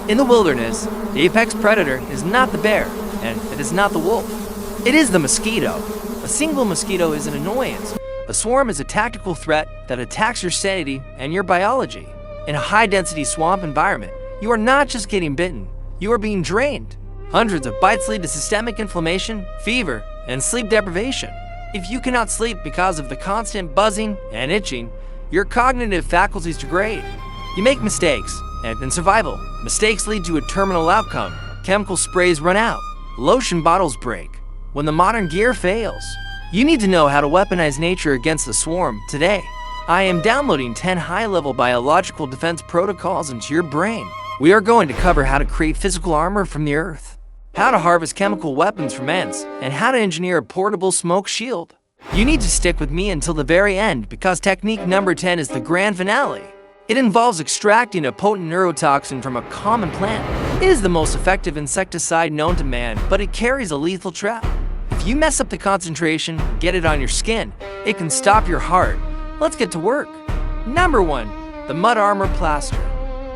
In the wilderness, the apex predator is not the bear, and it is not the wolf. It is the mosquito. A single mosquito is an annoyance. A swarm is a tactical threat that attacks your sanity and your biology. In a high-density swamp environment, you are not just getting bitten, you are being drained. Hundreds of bites lead to systemic inflammation, fever, and sleep deprivation. If you cannot sleep because of the constant buzzing and itching, your cognitive faculties degrade. You make mistakes, and in survival, mistakes lead to a terminal outcome. Chemical sprays run out, lotion bottles break. When the modern gear fails, you need to know how to weaponize nature against the swarm today. I am downloading 10 high-level biological defense protocols into your brain. We are going to cover how to create physical armor from the earth, how to harvest chemical weapons from ants, and how to engineer a portable smoke shield. You need to stick with me until the very end because technique number 10 is the grand finale. It involves extracting a potent neurotoxin from a common plant. It is the most effective insecticide known to man, but it carries a lethal trap. If you mess up the concentration, get it on your skin, it can stop your heart. Let's get to work. Number 1, the Mud Armor Plaster.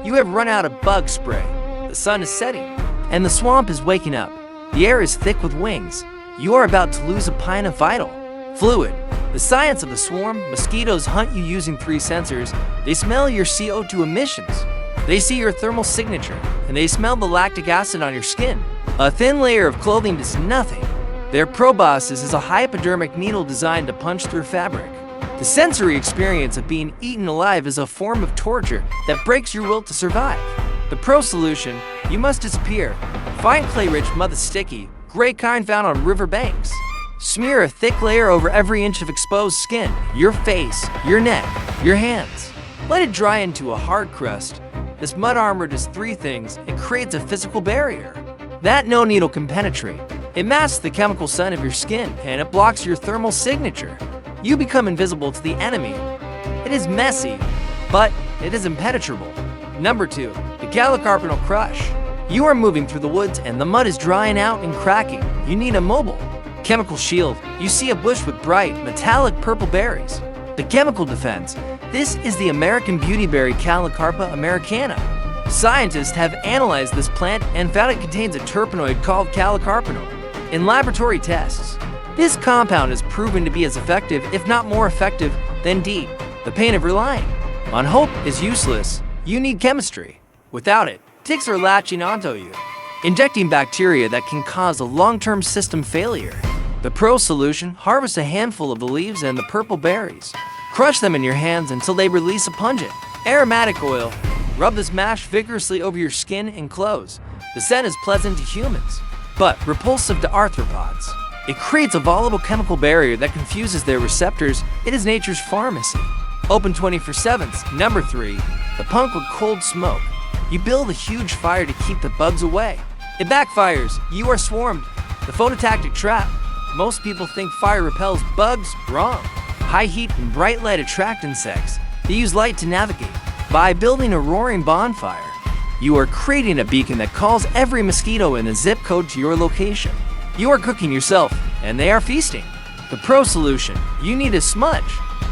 You have run out of bug spray. The sun is setting, and the swamp is waking up. The air is thick with wings. You are about to lose a pint of vital fluid. The science of the swarm, mosquitoes hunt you using 3 sensors. They smell your CO2 emissions. They see your thermal signature, and they smell the lactic acid on your skin. A thin layer of clothing does nothing. Their proboscis is a hypodermic needle designed to punch through fabric. The sensory experience of being eaten alive is a form of torture that breaks your will to survive. The pro solution, you must disappear. Find clay-rich mud that's sticky, gray kind found on river banks. Smear a thick layer over every inch of exposed skin, your face, your neck, your hands. Let it dry into a hard crust. This mud armor does 3 things. It creates a physical barrier that no needle can penetrate. It masks the chemical sun of your skin, and it blocks your thermal signature. You become invisible to the enemy. It is messy, but it is impenetrable. Number 2, the Callicarpenal Crush. You are moving through the woods and the mud is drying out and cracking. You need a mobile chemical shield. You see a bush with bright, metallic purple berries. The chemical defense. This is the American beauty berry Callicarpa americana. Scientists have analyzed this plant and found it contains a terpenoid called callicarpenol. In laboratory tests, this compound is proven to be as effective, if not more effective, than DEET. The pain of relying on hope is useless. You need chemistry. Without it, ticks are latching onto you, injecting bacteria that can cause a long-term system failure. The pro solution, harvest a handful of the leaves and the purple berries. Crush them in your hands until they release a pungent, aromatic oil. Rub this mash vigorously over your skin and clothes. The scent is pleasant to humans, but repulsive to arthropods. It creates a volatile chemical barrier that confuses their receptors. It is nature's pharmacy. Open 24/7. Number 3, the punk with cold smoke. You build a huge fire to keep the bugs away. It backfires. You are swarmed. The phototactic trap. Most people think fire repels bugs. Wrong. High heat and bright light attract insects. They use light to navigate. By building a roaring bonfire, you are creating a beacon that calls every mosquito in the zip code to your location. You are cooking yourself, and they are feasting. The pro solution, you need a smudge.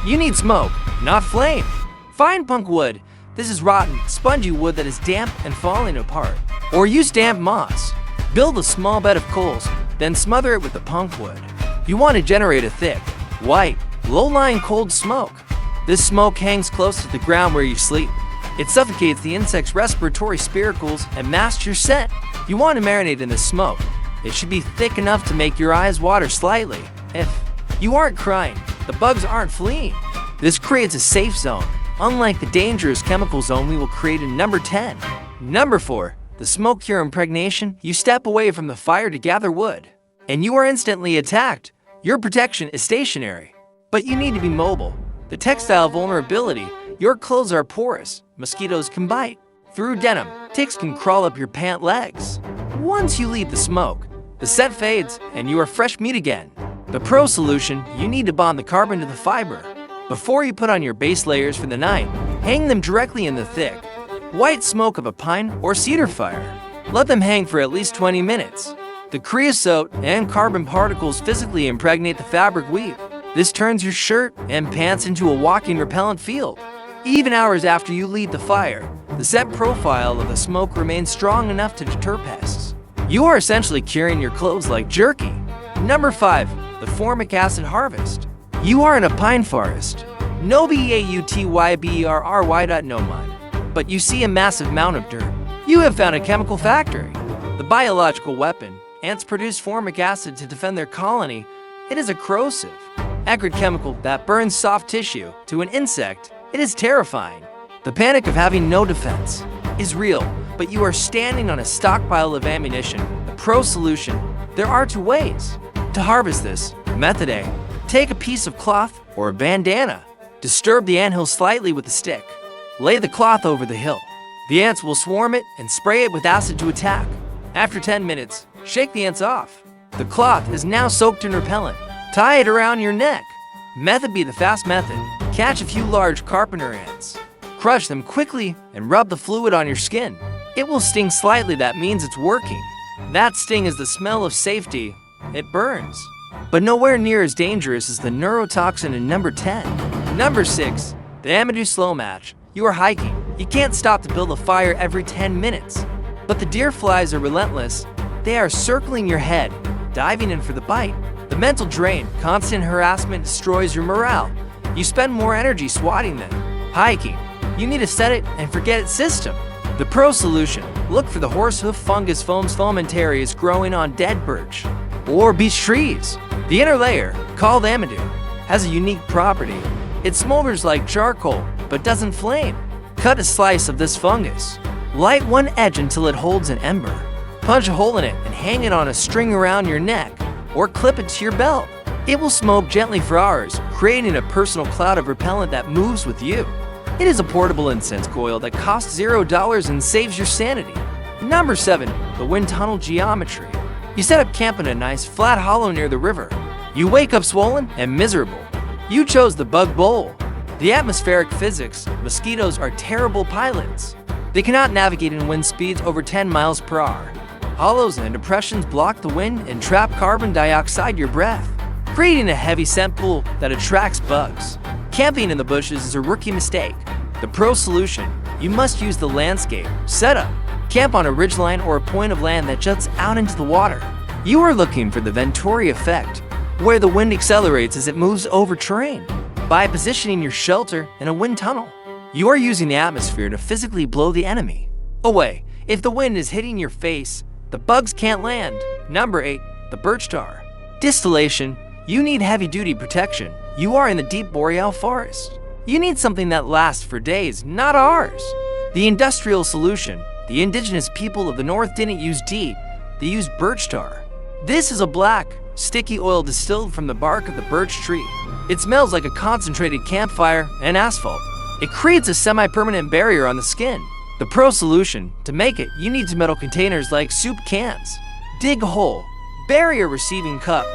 You need smoke, not flame. Find punk wood. This is rotten, spongy wood that is damp and falling apart. Or use damp moss. Build a small bed of coals, then smother it with the punk wood. You want to generate a thick, white, low-lying cold smoke. This smoke hangs close to the ground where you sleep. It suffocates the insect's respiratory spiracles and masks your scent. You want to marinate in the smoke. It should be thick enough to make your eyes water slightly. If you aren't crying, the bugs aren't fleeing. This creates a safe zone, unlike the dangerous chemical zone we will create in number 10. Number 4, the Smoke-Cure Impregnation. You step away from the fire to gather wood, and you are instantly attacked. Your protection is stationary, but you need to be mobile. The textile vulnerability. Your clothes are porous. Mosquitoes can bite. Through denim, ticks can crawl up your pant legs. Once you leave the smoke, the scent fades and you are fresh meat again. The pro solution, you need to bond the carbon to the fiber. Before you put on your base layers for the night, hang them directly in the thick, white smoke of a pine or cedar fire. Let them hang for at least 20 minutes. The creosote and carbon particles physically impregnate the fabric weave. This turns your shirt and pants into a walking repellent field. Even hours after you leave the fire, the scent profile of the smoke remains strong enough to deter pests. You are essentially curing your clothes like jerky. Number 5. The Formic Acid Harvest. You are in a pine forest. No beautyberry.no mine. But you see a massive mound of dirt. You have found a chemical factory. The biological weapon. Ants produce formic acid to defend their colony. It is a corrosive, acrid chemical that burns soft tissue. To an insect, it is terrifying. The panic of having no defense is real, but you are standing on a stockpile of ammunition. The pro solution. There are 2 ways to harvest this. Method A. Take a piece of cloth or a bandana. Disturb the anthill slightly with a stick. Lay the cloth over the hill. The ants will swarm it and spray it with acid to attack. After 10 minutes, shake the ants off. The cloth is now soaked in repellent. Tie it around your neck. Method B, the fast method. Catch a few large carpenter ants. Crush them quickly and rub the fluid on your skin. It will sting slightly, that means it's working. That sting is the smell of safety. It burns. But nowhere near as dangerous as the neurotoxin in number 10. Number 6, the Amadou Slow-Match. You are hiking. You can't stop to build a fire every 10 minutes. But the deer flies are relentless. They are circling your head, diving in for the bite. The mental drain, constant harassment destroys your morale. You spend more energy swatting them. Hiking. You need a set it and forget it system. The pro solution. Look for the horsehoof fungus foams fomentarius growing on dead birch or beech trees. The inner layer, called Amadou, has a unique property. It smolders like charcoal, but doesn't flame. Cut a slice of this fungus. Light one edge until it holds an ember. Punch a hole in it and hang it on a string around your neck, or clip it to your belt. It will smoke gently for hours, creating a personal cloud of repellent that moves with you. It is a portable incense coil that costs $0 and saves your sanity. Number 7, the wind tunnel geometry. You set up camp in a nice flat hollow near the river. You wake up swollen and miserable. You chose the bug bowl. The atmospheric physics, mosquitoes are terrible pilots. They cannot navigate in wind speeds over 10 miles per hour. Hollows and depressions block the wind and trap carbon dioxide your breath, creating a heavy scent pool that attracts bugs. Camping in the bushes is a rookie mistake. The pro solution, you must use the landscape setup. Camp on a ridgeline or a point of land that juts out into the water. You are looking for the Venturi effect, where the wind accelerates as it moves over terrain. By positioning your shelter in a wind tunnel, you are using the atmosphere to physically blow the enemy away. If the wind is hitting your face, the bugs can't land. Number 8, the Birch Tar Distillation. You need heavy-duty protection. You are in the deep boreal forest. You need something that lasts for days, not hours. The industrial solution. The indigenous people of the north didn't use DEET, they used birch tar. This is a black, sticky oil distilled from the bark of the birch tree. It smells like a concentrated campfire and asphalt. It creates a semi-permanent barrier on the skin. The pro solution, to make it, you need metal containers like soup cans. Dig a hole, bury a receiving cup,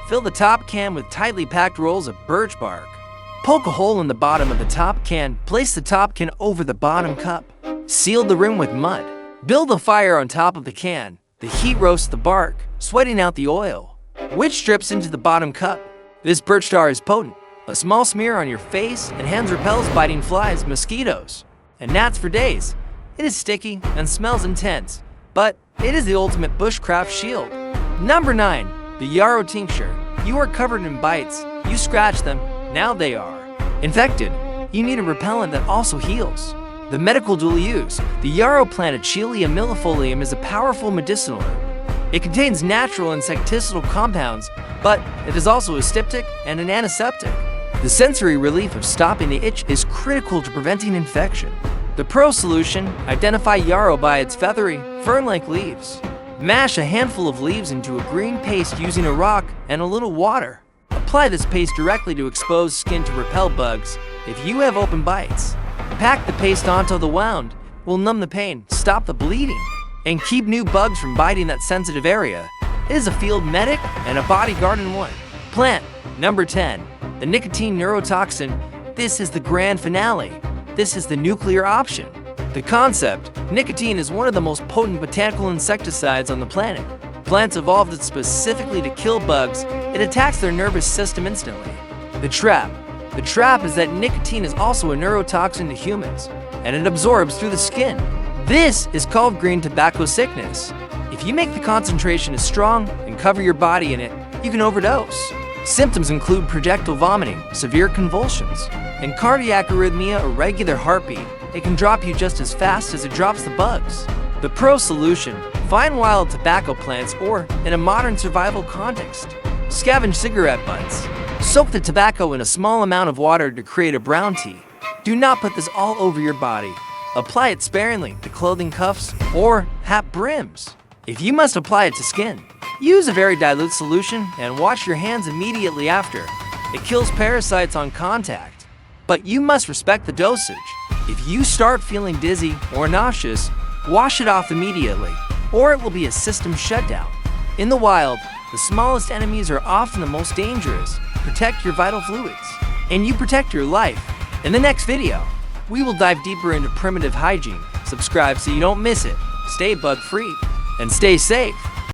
fill the top can with tightly packed rolls of birch bark. Poke a hole in the bottom of the top can, place the top can over the bottom cup. Seal the rim with mud. Build a fire on top of the can. The heat roasts the bark, sweating out the oil, which drips into the bottom cup. This birch tar is potent. A small smear on your face and hands repels biting flies, mosquitoes, and gnats for days. It is sticky and smells intense, but it is the ultimate bushcraft shield. Number 9, the Yarrow Tincture. You are covered in bites. You scratch them, now they are infected. You need a repellent that also heals. The medical dual use. The yarrow plant Achillea millifolium is a powerful medicinal herb. It contains natural insecticidal compounds, but it is also a styptic and an antiseptic. The sensory relief of stopping the itch is critical to preventing infection. The pro solution, identify yarrow by its feathery, fern-like leaves. Mash a handful of leaves into a green paste using a rock and a little water. Apply this paste directly to exposed skin to repel bugs if you have open bites. Pack the paste onto the wound, will numb the pain, stop the bleeding, and keep new bugs from biting that sensitive area. It is a field medic and a bodyguard in one. Plant. Number 10, the Nicotine Neurotoxin. This is the grand finale. This is the nuclear option. The concept, nicotine is one of the most potent botanical insecticides on the planet. Plants evolved it specifically to kill bugs. It attacks their nervous system instantly. The trap is that nicotine is also a neurotoxin to humans, and it absorbs through the skin. This is called green tobacco sickness. If you make the concentration as strong and cover your body in it, you can overdose. Symptoms include projectile vomiting, severe convulsions, and cardiac arrhythmia or regular heartbeat. It can drop you just as fast as it drops the bugs. The pro solution: find wild tobacco plants or, in a modern survival context, scavenge cigarette butts. Soak the tobacco in a small amount of water to create a brown tea. Do not put this all over your body. Apply it sparingly to clothing cuffs or hat brims. If you must apply it to skin, use a very dilute solution and wash your hands immediately after. It kills parasites on contact, but you must respect the dosage. If you start feeling dizzy or nauseous, wash it off immediately, or it will be a system shutdown. In the wild, the smallest enemies are often the most dangerous. Protect your vital fluids, and you protect your life. In the next video, we will dive deeper into primitive hygiene. Subscribe so you don't miss it. Stay bug-free, and stay safe.